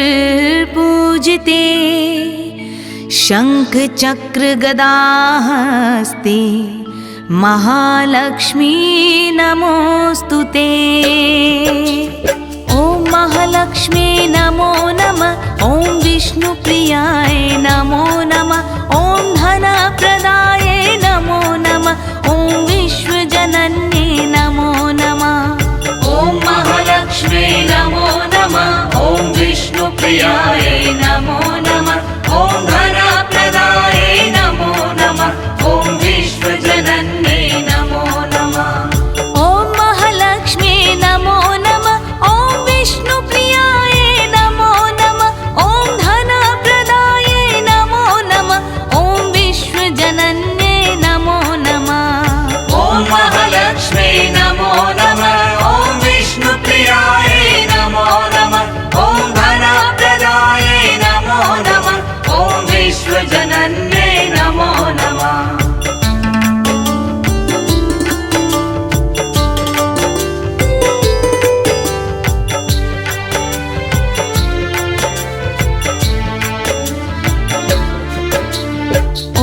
चतुर्पूजिते शंख चक्र गदाहस्ते महालक्ष्मी नमोस्तुते। ओम महालक्ष्मी नमो नमः। ओम विष्णुप्रियाय नमो नमः। ओम धनप्रदाय नमो नमः। ओम विश्वजनन्ये नमो नमः। ओम महालक्ष्मी नमो नमः। ओम विष्णुप्रियाय नमो नमः। ओम धनप्रदाय नमो नमः। ओम विश्वजनन्ये नमो नमः। ओम महालक्ष्मी नमो नमः। ओम विष्णुप्रियाय नमो नमः। ओम धनप्रदाय नमो नमः। ओम विश्वजनन्ये नमो नमः। ओम महालक्ष्मी नमो नमः। ओम विष्णुप्रियाय नमो नमः। ओम धनप्रदाय नमो नमः। ओम विश्वजनन्ये नमो नमः।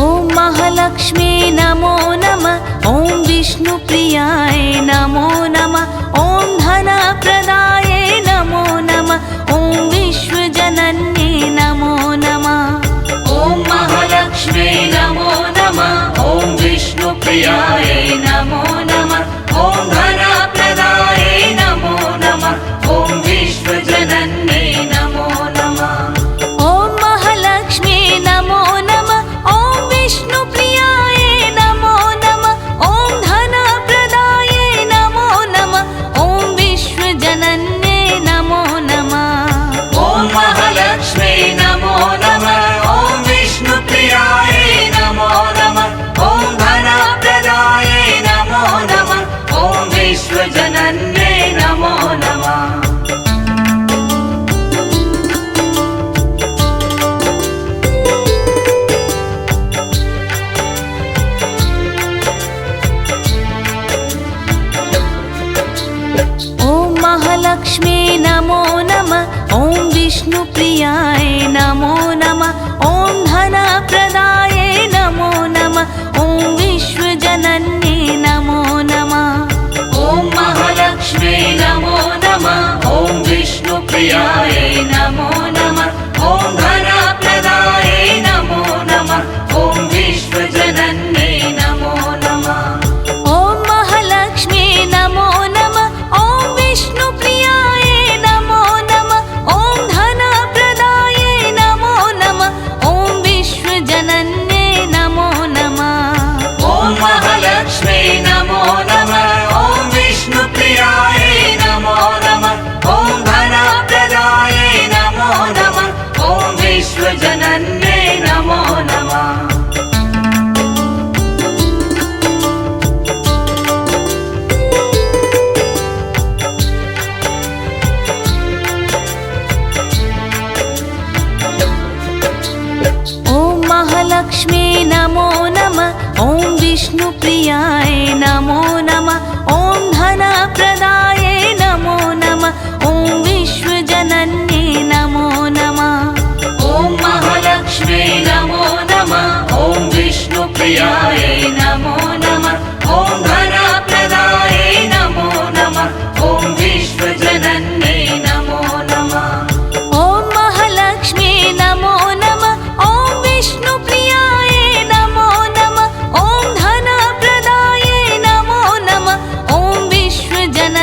ओम महालक्ष्मी नमो नमः। ओम विष्णुप्रियाय नमो नमः। ओम धनप्रदाय नमो नमः। ओम विश्वजनन्ये नमो नमः। ओम महालक्ष्मी नमो नमः। ओम विष्णुप्रियाय नमो नमः। ओम धनप्रदाय नमो नमः। ओम विश्वजनन्ये नमो नमः। ओम महालक्ष्मी नमो नमः। ओम विष्णुप्रियाय नमो नमः। ओम धनप्रदाय नमो नमः। ओम विश्वजनन्ये नमो नमः। ओम महालक्ष्मी नमो नमः। ओम विष्णुप्रियाय नमो नमः। ओम धनप्रदाय नमो नमः। ओम विश्वजनन्ये नमो नमः। ओम महालक्ष्मी नमो नमः। ओम विष्णुप्रियाय नमो नमः। ओम धनप्रदाय नमो नमः। ओम विश्वजनन्ये नमो नमः। ओम महालक्ष्मी नमो नमः। ओम विष्णुप्रियाय नमो नमः। ओम धनप्रदाय नमो नमः। ओम विश्वजनन्ये नमो नमः। ओम महालक्ष्मी नमो नमः। ओम विष्णुप्रियाय नमो नमः। ओम धनप्रदाय नमो नमः। ओम विश्वजनन्ये नमो नमः। ओम महालक्ष्मी नमो नमः। ओम विष्णुप्रियाय नमो नमः। ओम धनप्रदाय नमो नमः। ओम विश्वजनन्ये नमो नमः। ओम महालक्ष्मी नमो नमः। ओम विष्णुप्रियाय नमो नमः। ओम धनप्रदाय नमो नमः। ओम विश्वजनन्ये नमो नमः। ओम महालक्ष्मी नमो नमः। ओम विष्णुप्रियाय नमो नमः। ओम धनप्रदाय नमो नमः। ओम विश्वजनन्ये नमो नमः। ओम महालक्ष्मी नमो नमः। ओम विष्णुप्रियाय नमो नमः। ओम धनप्रदाय नमो नमः। ओम विश्वजनन्ये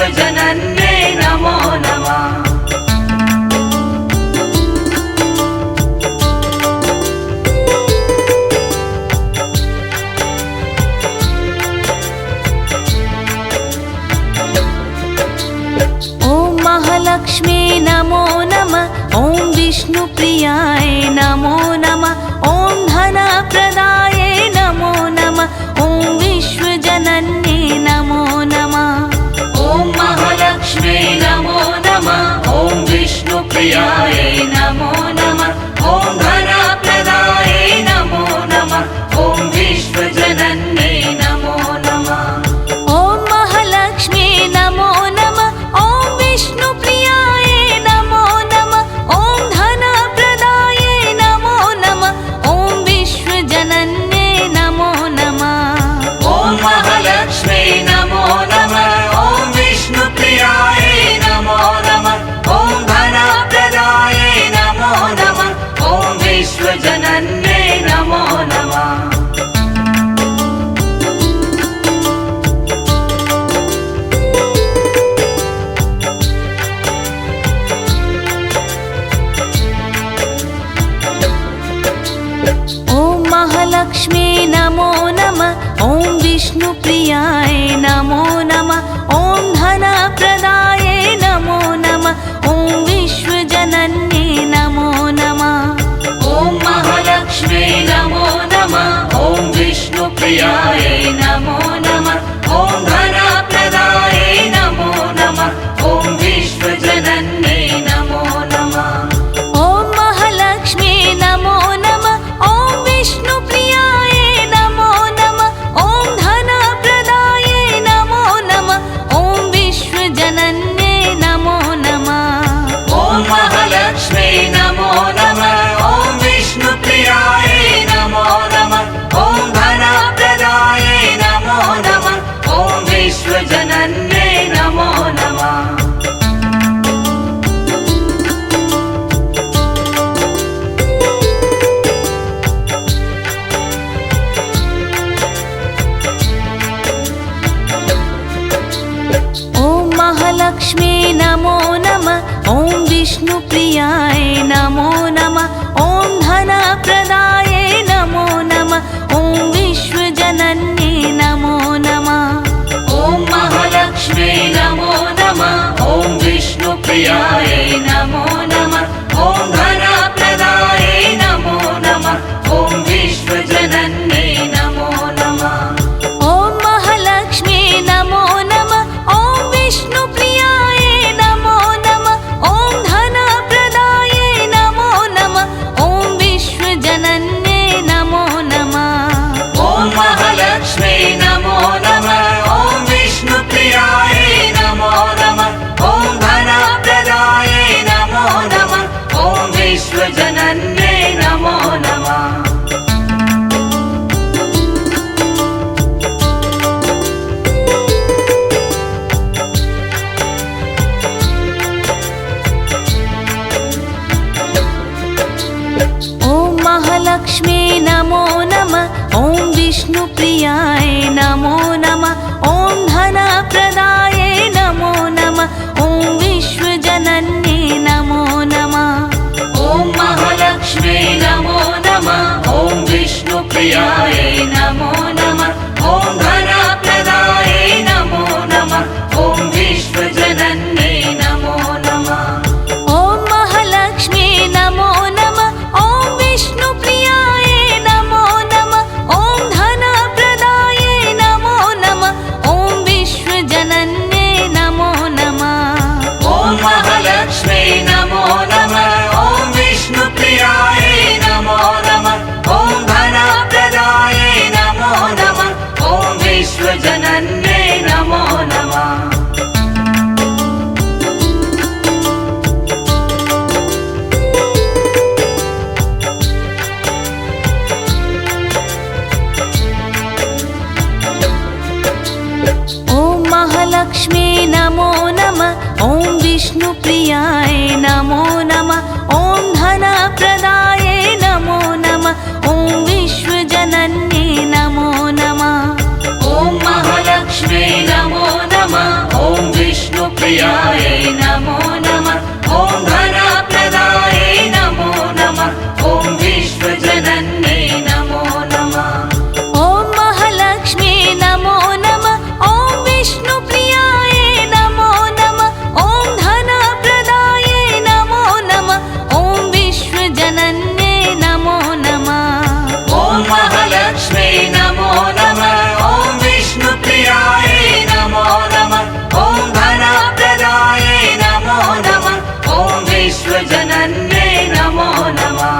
विश्वजनन्ये नमो नमः। महालक्ष्मी नमो नमः। ॐ विष्णुप्रियाय नमो नमः। ॐ धनप्रदाय नमो नमः। ॐ विश्वजनन्ये नमो नमः। ॐ महालक्ष्मी नमो नमः। ॐ विष्णुप्रियाय नमो नमः। ॐ धनप्रदाय नमो नमः। ॐ विश्वजनन्ये नमो नमः। ॐ महालक्ष्मी नमो नमः। ॐ विष्णुप्रियाय नमो नमः। ॐ धनप्रदाय नमो नमः। ॐ विश्वजनन्ये नमो नमः। ॐ महालक्ष्मी नमो नमः। ॐ विष्णुप्रियाय नमो नमः। ॐ धनप्रदाय नमो नमः। ॐ विश्वजनन्ये नमो नमः। महालक्ष्मी नमो नमः। ॐ विष्णुप्रियाय नमो नमः। ॐ धनप्रदाय नमो नमः। ॐ विश्वजनन्ये नमो नमः। ॐ महालक्ष्मी नमो नमः। ॐ विष्णुप्रियाय नमो नमः। ॐ धनप्रदाय नमो नमः। ॐ विश्वजनन्ये नमो नमः। ॐ महालक्ष्मी नमो नमः। ॐ विष्णुप्रियाय नमो नमः। ॐ धनप्रदाय नमो नमः। ॐ विश्वजनन्ये नमो नमः। ॐ महालक्ष्मी नमो नमः। ॐ विष्णुप्रियाय नमो नमः। ॐ धनप्रदाय नमो नमः। ॐ विश्वजनन्ये नमो नमः। महालक्ष्मी नमो नमः। ॐ विष्णुप्रियाय नमो नमः। ॐ धनप्रदाय नमो नमः। ॐ विश्वजनन्ये नमो नमः। ॐ महालक्ष्मी नमो नमः। ॐ विष्णुप्रियाय नमो नमः। ॐ धनप्रदाय नमो नमः। ॐ विश्वजनन्ये नमो नमः। ॐ महालक्ष्मी नमो नमः। ॐ विष्णुप्रियाय नमो नमः। ॐ धनप्रदाय नमो नमः। ॐ विश्वजनन्ये नमो नमः। ॐ महालक्ष्मी नमो नमः। ॐ विष्णुप्रियाय नमो नमः। ॐ धनप्रदाय नमो नमः। ॐ विश्वजनन्ये नमो नमः। महालक्ष्मी नमो नमः। ॐ विष्णुप्रियाय नमो नमः। ॐ धनप्रदाय नमो नमः। ॐ विश्वजनन्ये नमो नमः। ॐ महालक्ष्मी नमो नमः। ॐ विष्णुप्रियाय नमो नमः। ॐ धनप्रदाय नमो नमः। ॐ विश्वजनन्ये नमो नमः। ॐ महालक्ष्मी नमो नमः। ॐ विष्णुप्रियाय नमो नमः। ॐ धनप्रदाय नमो नमः। ॐ विश्वजनन्ये नमो नमः। ॐ महालक्ष्मी नमो नमः। ॐ विष्णुप्रियाय नमो नमः। ॐ धनप्रदाय नमो नमः। ॐ विश्वजनन्ये नमो नमः। महालक्ष्मी नमो नमः। ॐ विष्णुप्रियाय नमो नमः। ॐ धनप्रदाय नमो नमः। ॐ विश्वजनन्ये नमो नमः। ॐ महालक्ष्मी नमो नमः। ॐ विष्णु विष्णुप्रियाय नमो नमः ॐ धनप्रदाय नमो नमः ॐ विश्वजनन्यै नमो नमः ॐ महालक्ष्मी नमो नमः ॐ विष्णुप्रियाय नमो नमः ॐ धनप्रदाय नमो नमः ॐ विश्वजनन्यै नमो नमः ॐ महालक्ष्मी नमो नमः ॐ विष्णुप्रियाय नमो नमः ॐ धनप्रदाय नमो नमः ॐ विश्वजनन्यै नमो नमः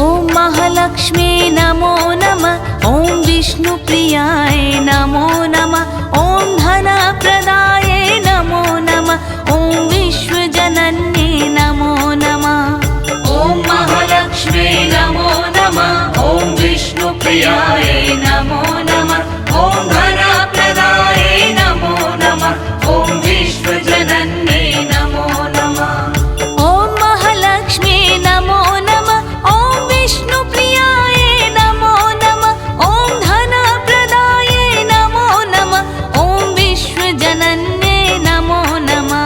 ॐ महालक्ष्मी नमो नमः ॐ विष्णुप्रियाय नमो नमः ॐ धनप्रदाय नमो नमः ॐ विश्वजनन्यै नमो नमः ॐ महालक्ष्मी नमो नमः ॐ विष्णुप्रियाय नमो नमः ॐ धनप्रदाय नमो नमः ॐ विश्वजनन्यै नमो नमः ॐ महालक्ष्मी नमो नमः ॐ विष्णुप्रियाय नमो नमः ॐ धनप्रदाय नमो नमः ॐ विश्वजनन्यै नमो नमः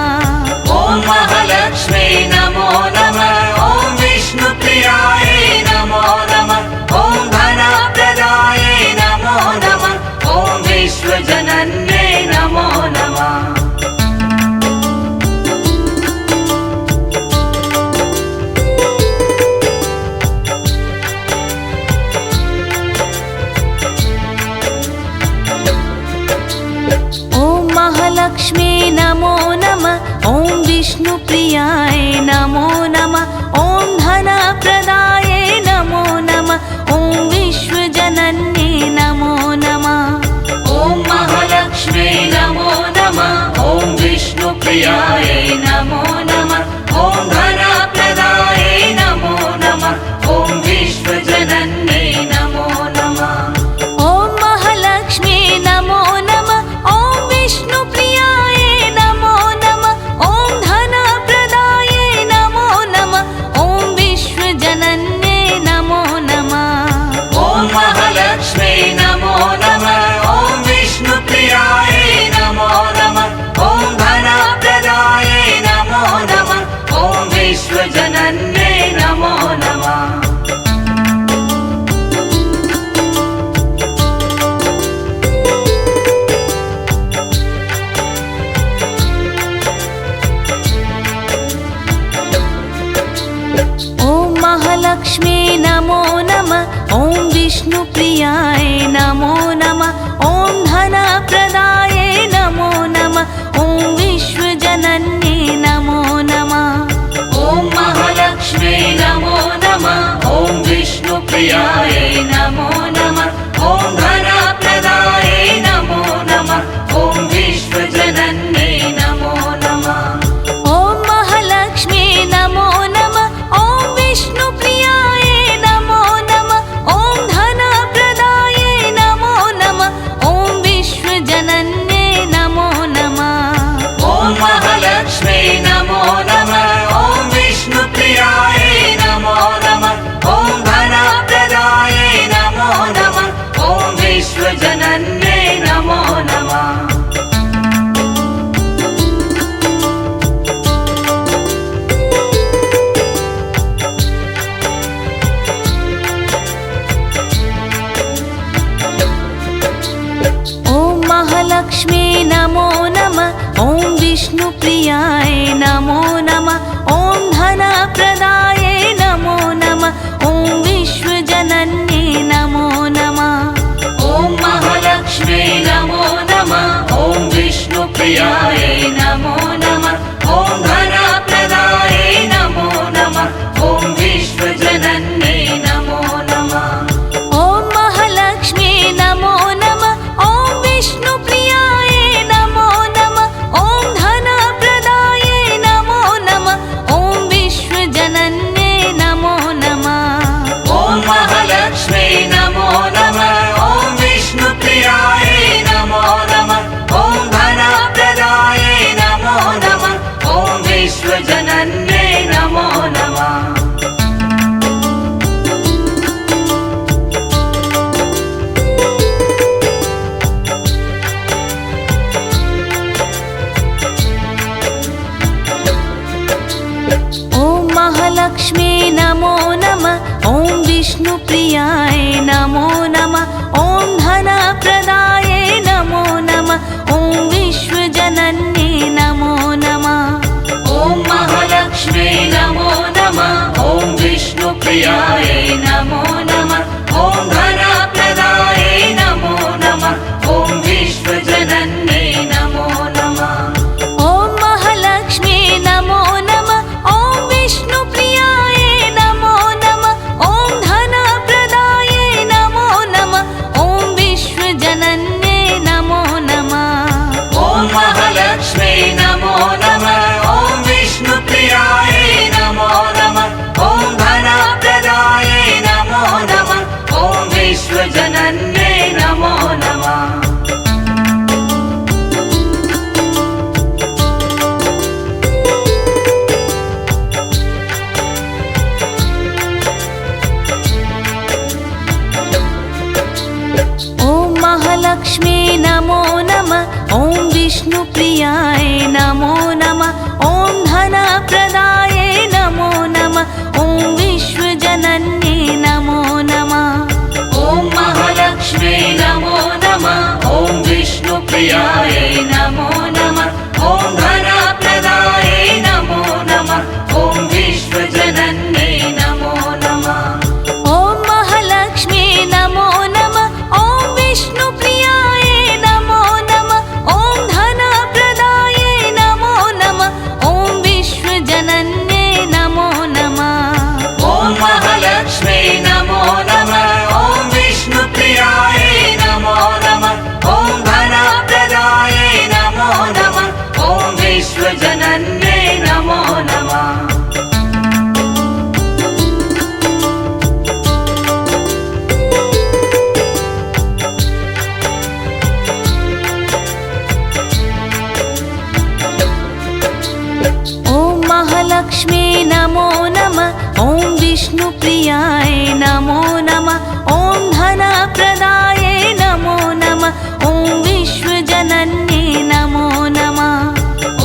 ॐ महालक्ष्मी नमो नमः ॐ विष्णुप्रियाय नमो नमः ॐ धनप्रदाय नमो नमः ॐ विश्वजनन्यै नमो नमः ॐ महालक्ष्मी नमो नमः ॐ विष्णुप्रियाय नमो नमः ॐ धनप्रदाय नमो नमः ॐ विश्वजनन्यै नमो नमः ॐ महालक्ष्मी नमो नमः ॐ विष्णुप्रियाय नमो नमः ॐ धनप्रदाय नमो नमः ॐ विश्वजनन्यै नमो नमः ॐ महालक्ष्मी नमो नमः ॐ विष्णुप्रियाय नमो नमः ॐ धनप्रदाय नमो नमः ॐ विश्वजनन्यै नमो नमः ॐ महालक्ष्मी नमो नमः ॐ विष्णुप्रियाय नमो नमः ॐ धनप्रदाय नमो नमः ॐ विश्वजनन्यै नमो नमः ॐ महालक्ष्मी नमो नमः ॐ विष्णुप्रियाय नमो नमः ॐ धनप्रदाय नमो नमः ॐ विश्वजनन्यै नमो नमः ॐ महालक्ष्मी नमो नमः ॐ विष्णुप्रियाय नमो नमः ॐ धनप्रदाय नमो नमः ॐ विश्वजनन्यै नमो नमः ॐ महालक्ष्मी नमो नमः ॐ विष्णुप्रियाय नमो नमः ॐ धनप्रदाय नमो नमः ॐ विश्वजनन्यै नमो नमः ॐ महालक्ष्मी नमो नमः ॐ विष्णुप्रियाय नमो नमः ॐ धनप्रदाय विश्वजनन्ये नमो नमः। महालक्ष्मी नमो नमः। ॐ विष्णुप्रियाय नमो नमः। ॐ धनप्रदाय नमो नमः। ॐ विश्वजनन्ये नमो नमः। ॐ महालक्ष्मी नमो नमः। ॐ विष्णुप्रियाय नमो नमः। ॐ धनप्रदाय नमो नमः। ॐ विश्वजनन्ये नमो नमः। ॐ महालक्ष्मी नमो नमः। ॐ विष्णुप्रियाय नमो नमः। ॐ धनप्रदाय नमो नमः। ॐ विश्वजनन्ये नमो नमः। ॐ महालक्ष्मी नमो नमः। ॐ विष्णुप्रियाय नमो नमः। ॐ धनप्रदाय नमो नमः। ॐ विश्वजनन्ये नमो नमः। महालक्ष्मी नमो नमः। ॐ विष्णुप्रियाय नमो नमः। ॐ धनप्रदाय नमो नमः। ॐ विश्वजनन्ये नमो नमः। ॐ महालक्ष्मी नमो नमः। ॐ विष्णुप्रियाय नमो नमः। ॐ धनप्रदाय नमो नमः। ॐ विश्वजनन्ये नमो नमः। ॐ महालक्ष्मी नमो नमः। ॐ विष्णुप्रियाय नमो नमः। ॐ धनप्रदाय नमो नमः। ॐ विश्वजनन्ये नमो नमः। ॐ महालक्ष्मी नमो नमः। ॐ विष्णुप्रियाय नमो नमः। ॐ धनप्रदाय नमो नमः। ॐ विश्वजनन्ये नमो नमः। महालक्ष्मी नमो नमः। ॐ विष्णुप्रियाय नमो नमः। ॐ धनप्रदाय नमो नमः। ॐ विश्वजनन्ये नमो नमः।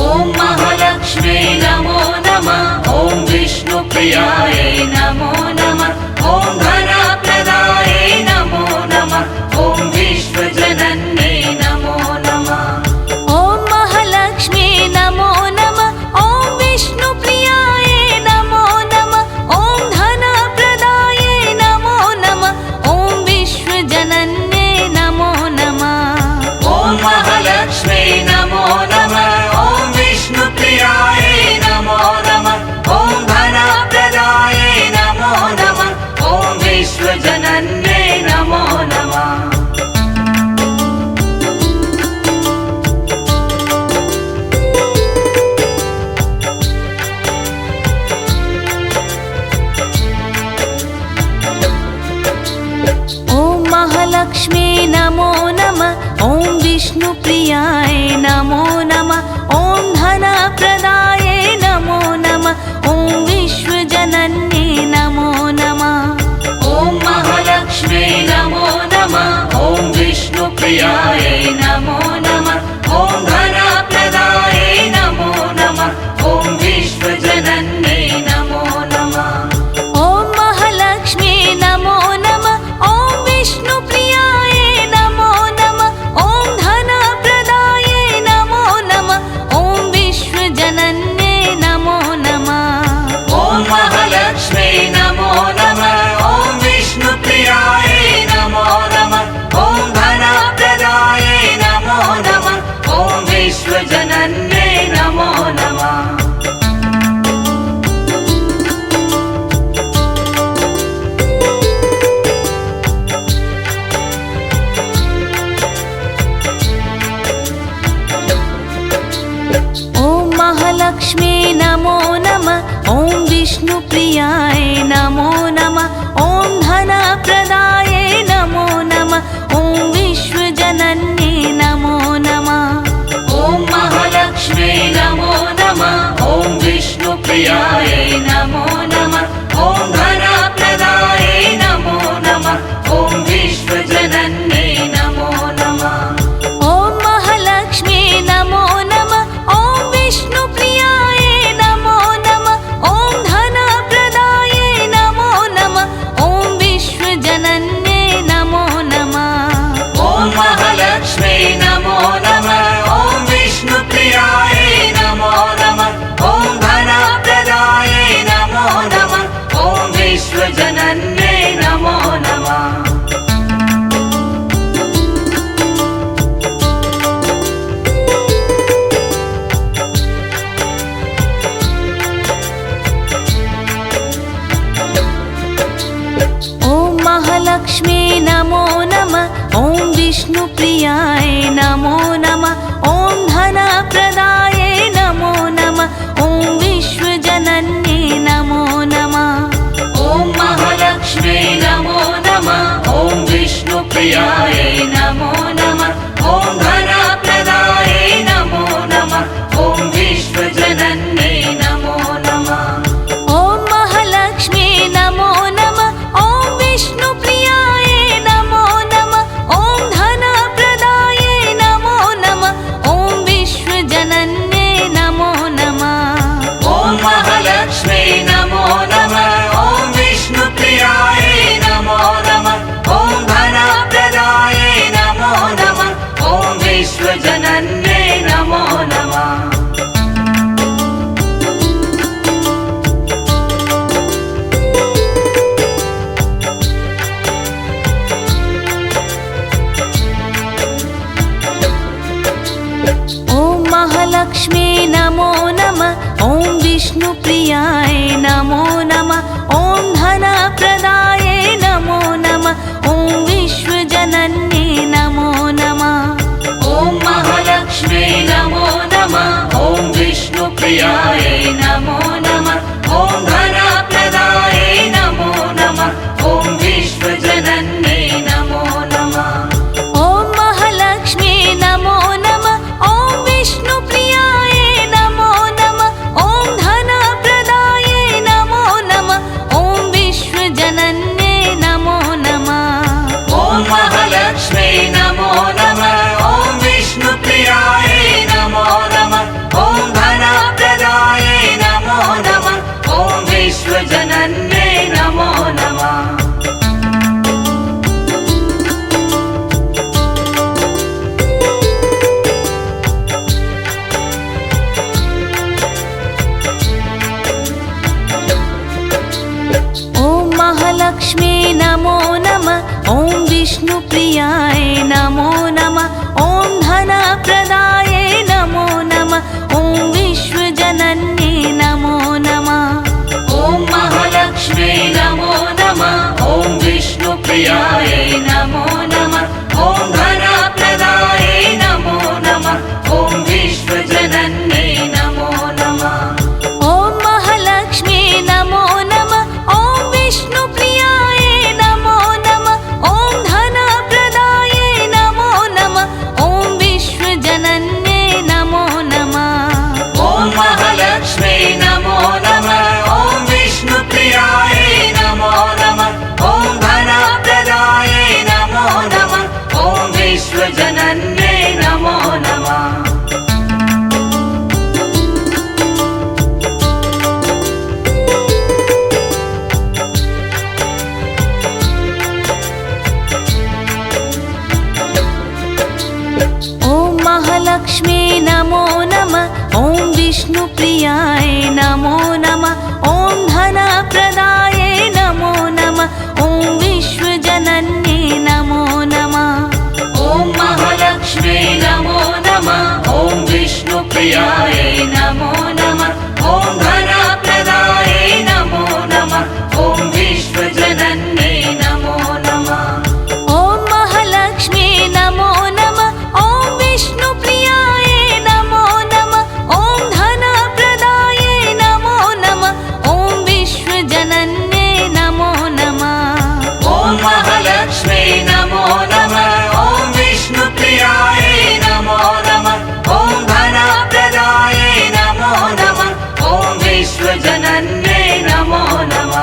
ॐ महालक्ष्मी नमो नमः। ॐ विष्णुप्रियाय नमो नमः। ॐ धनप्रदाय नमो नमः। ॐ विश्वजनन्ये नमो नमः। ॐ महालक्ष्मी नमो नमः। ॐ विष्णुप्रियाय नमो नमः। ॐ धनप्रदाय नमो नमः। ॐ विश्वजनन्ये नमो नमः। ॐ महालक्ष्मी नमो नमः। ॐ विष्णुप्रियाय नमो नमः। ॐ धनप्रदाय नमो नमः। ॐ विश्वजनन्ये नमो नमः। महालक्ष्मी नमो नमः। ॐ विष्णुप्रियाय नमो नमः। ॐ धनप्रदाय नमो नमः। ॐ विश्वजनन्ये नमो नमः। ॐ महालक्ष्मी नमो नमः। ॐ विष्णुप्रियाय नमो नमः। ॐ धनप्रदाय नमो नमः। ॐ विश्वजनन्ये नमो नमः। ॐ महालक्ष्मी नमो नमः। ॐ विष्णुप्रियाय नमो नमः। ॐ धनप्रदाय नमो नमः। ॐ विश्वजनन्ये नमो नमः। ॐ महालक्ष्मी नमो नमः। ॐ विष्णुप्रियाय नमो नमः। ॐ धनप्रदाय नमो नमः। ॐ विश्वजनन्ये नमो नमः। महालक्ष्मी नमो नमः। ॐ विष्णुप्रियाय नमो नमः। ॐ धनप्रदाय नमो नमः। ॐ विश्वजनन्ये नमो नमः। ॐ महालक्ष्मी नमो नमः। ॐ विष्णु विष्णुप्रियाय नमो नमः ॐ धनप्रदाय नमो नमः ॐ विश्वजनन्यै नमो नमः ॐ महालक्ष्मी नमो नमः ॐ विष्णुप्रियाय नमो नमः ॐ धनप्रदाय नमो नमः ॐ विश्वजनन्यै नमो नमः ॐ महालक्ष्मी नमो नमः ॐ विष्णुप्रियाय नमो नमः ॐ धनप्रदाय नमो नमः ॐ विश्वजनन्यै नमो नमः ॐ महालक्ष्मी नमो नमः ॐ विष्णुप्रियाय नमो नमः ॐ धनप्रदाय नमो नमः ॐ विश्वजनन्यै नमो नमः ॐ महालक्ष्मी नमो नमः ॐ विष्णुप्रियाय नमो नमः ॐ धनप्रदाय नमो नमः ॐ विश्वजनन्यै नमो नमः ॐ महालक्ष्मी नमो नमः ॐ विष्णुप्रियाय नमो नमः ॐ धनप्रदाय नमो नमः ॐ विश्वजनन्यै नमो नमः ॐ महालक्ष्मी नमो नमः ॐ विष्णुप्रियाय नमो नमः ॐ धनप्रदाय नमो नमः ॐ विश्वजनन्यै नमो नमः ॐ महालक्ष्मी नमो नमः ॐ विष्णुप्रियाय नमो नमः ॐ धनप्रदाय नमो नमः ॐ विश्वजनन्यै नमो नमः ॐ महालक्ष्मी नमो नमः ॐ विष्णुप्रियाय नमो नमः ॐ धनप्रदाय नमो नमः ॐ विश्वजनन्यै नमो नमः ॐ महालक्ष्मी नमो नमः ॐ विष्णुप्रियाय नमो नमः ॐ धनप्रदाय नमो नमः ॐ विश्वजनन्यै नमो नमः ॐ महालक्ष्मी नमो नमः ॐ विष्णुप्रियाय नमो नमः ॐ धनप्रदाय नमो नमः ॐ विश्वजनन्यै नमो नमः ॐ महालक्ष्मी नमो नमः ॐ विष्णुप्रियाय नमो नमः ॐ धनप्रदाय नमो नमः ॐ विश्वजनन्यै नमो नमः ॐ महालक्ष्मी नमो नमः ॐ विष्णुप्रियाय नमो नमः ॐ धनप्रदाय नमो नमः ॐ विश्वजनन्यै नमो नमः ॐ महालक्ष्मी नमो नमः ॐ विष्णुप्रियाय नमो नमः ॐ धनप्रदाय नमो नमः ॐ विश्वजनन्यै नमो नमः ॐ महालक्ष्मी नमो नमः ॐ विष्णुप्रियाय नमो नमः ॐ धनप्रदाय विश्वजनन्ये नमो नमः।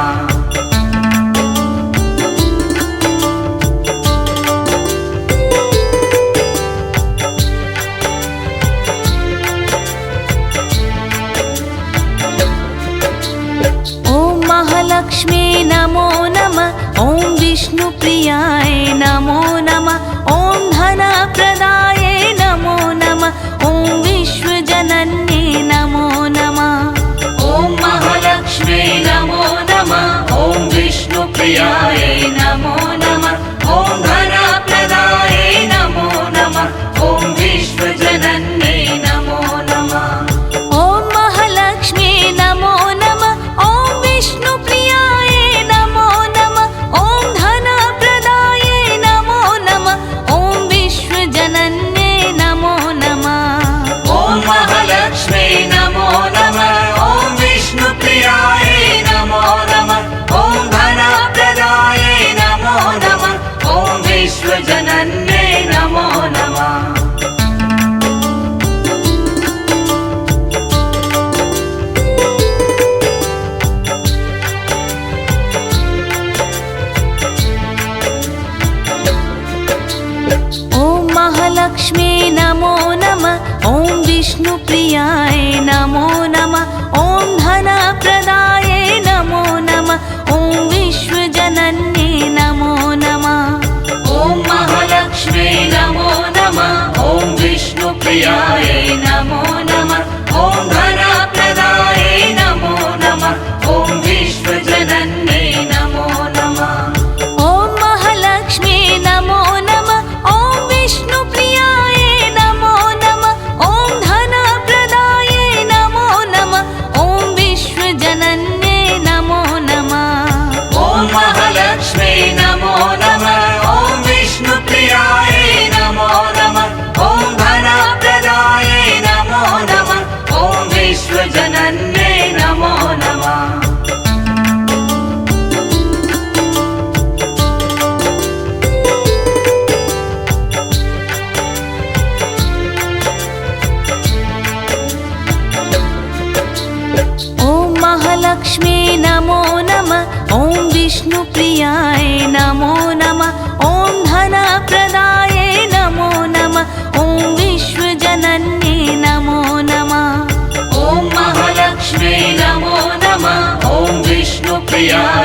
महालक्ष्मी नमो नमः। ॐ विष्णुप्रियाय नमो नमः। ॐ धनप्रदाय नमो नमः। ॐ विश्वजनन्ये नमो नमः। ॐ महालक्ष्मी नमो नमः। ॐ विष्णुप्रियाय नमो नमः। ॐ धनप्रदाय नमो नमः। ॐ विश्वजनन्ये नमो नमः। ॐ महालक्ष्मी नमो नमः। ॐ विष्णुप्रियाय नमो नमः। ॐ धनप्रदाय नमो नमः। ॐ विश्वजनन्ये नमो नमः। ॐ महालक्ष्मी नमो नमः। ॐ विष्णुप्रियाय नमो नमः। ॐ धनप्रदाय नमो नमः। ॐ विश्वजनन्ये नमो नमः। महालक्ष्मी नमो नमः। ॐ विष्णुप्रियाय नमो नमः। ॐ धनप्रदाय नमो नमः। ॐ विश्वजनन्ये नमो नमः। ॐ महालक्ष्मी नमो नमः। ॐ विष्णुप्रियाय नमो नमः। ॐ धनप्रदाय नमो नमः। ॐ विश्वजनन्ये नमो नमः। ॐ महालक्ष्मी नमो नमः। ॐ विष्णुप्रियाय नमो नमः। ॐ धनप्रदाय नमो नमः। ॐ विश्वजनन्ये नमो नमः। ॐ महालक्ष्मी नमो नमः। ॐ विष्णुप्रियाय नमो नमः। ॐ धनप्रदाय नमो नमः। ॐ विश्वजनन्ये नमो नमः। महालक्ष्मी नमो नमः। ॐ विष्णुप्रियाय नमो नमः। ॐ धनप्रदाय नमो नमः। ॐ विश्वजनन्ये नमो नमः। ॐ महालक्ष्मी नमो नमः। ॐ विष्णुप्रियाय